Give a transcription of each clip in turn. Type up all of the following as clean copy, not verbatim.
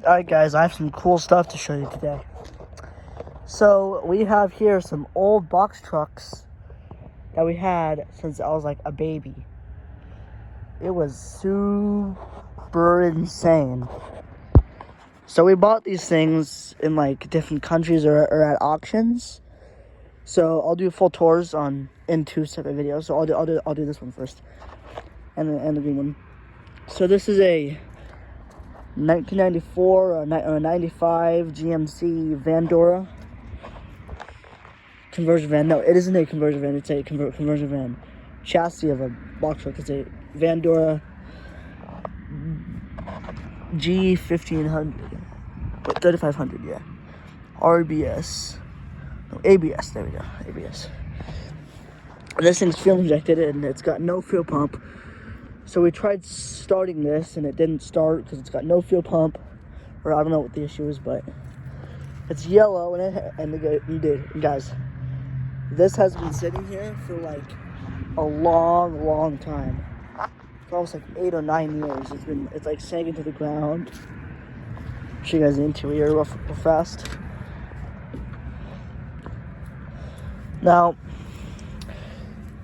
Alright guys, I have some cool stuff to show you today. So we have here some old box trucks that we had since I was like a baby. It was super insane. So we bought these things in like different countries or at auctions. So I'll do full tours in two separate videos. So I'll do this one first, and the green one. So this is a 1994 or 95 GMC Vandora conversion van. No, it isn't a conversion van. It's a conversion van chassis of a box truck. It's a Vandora G1500, 3500. Yeah, RBS. No, ABS. There we go. ABS. And this thing's fuel injected and it's got no fuel pump. So we tried starting this and it didn't start because it's got no fuel pump, or I don't know what the issue is, but it's yellow and it did. And guys, this has been sitting here for like a long time. For almost like 8 or 9 years. It's like sank into the ground. Show you guys the interior real fast. Now,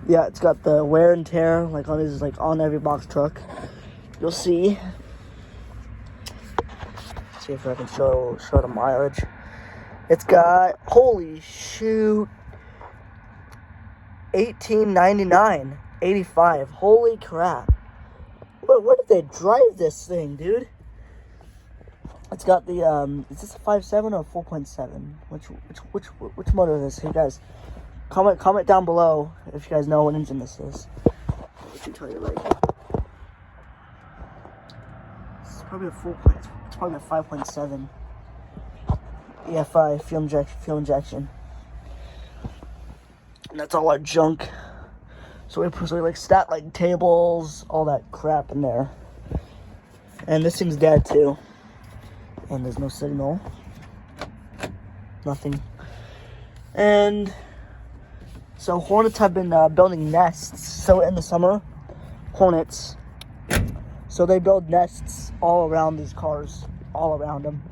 yeah, it's got the wear and tear on every box truck. You'll see. Let's see if I can show the mileage. It's got, holy shoot, 1899, 85. Holy crap! Where did they drive this thing, dude? It's got the is this a 5.7 or 4.7? Which motor is this? Hey guys, comment down below if you guys know what engine this is. I can tell you right here. It's probably it's probably a 5.7 EFI fuel injection. And that's all our junk. So we put like stat like tables, all that crap in there. And this thing's dead too. And there's no signal. Nothing. And so hornets have been building nests. So in the summer, hornets. So they build nests all around these cars, all around them.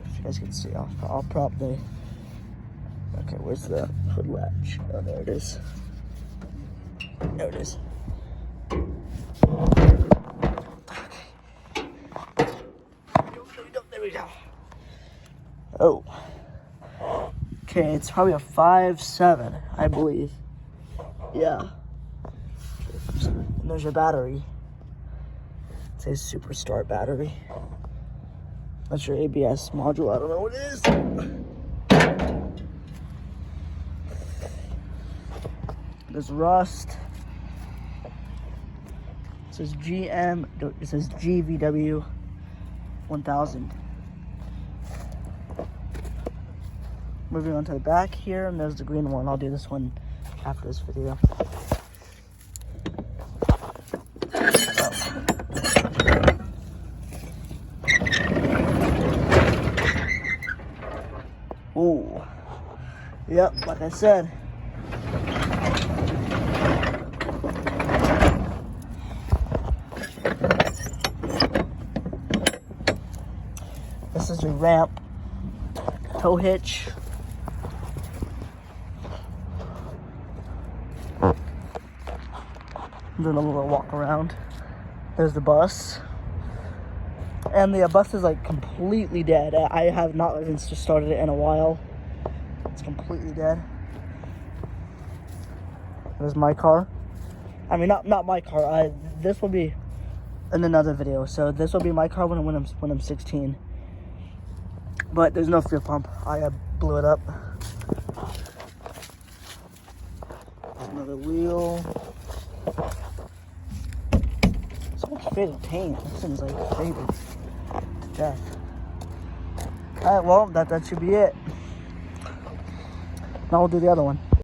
If you guys can see, I'll prop the. Okay, where's the hood latch? Oh, there it is. There it is. There we go. Oh. Okay, it's probably a 5.7, I believe. Yeah. And there's your battery. It says Super Start battery. That's your ABS module. I don't know what it is. There's rust. It says it says GVW 1000. Moving on to the back here, and there's the green one. I'll do this one after this video. Oh. Yep, like I said. This is your ramp, tow hitch. Doing a little walk around. There's the bus. And the bus is like completely dead. I have not even started it in a while. It's completely dead. There's my car. I mean, not my car. This will be in another video. So this will be my car when I'm 16. But there's no fuel pump. I blew it up. Another wheel. So much faded paint. This thing's like faded to death. Alright, well, that should be it. Now we'll do the other one.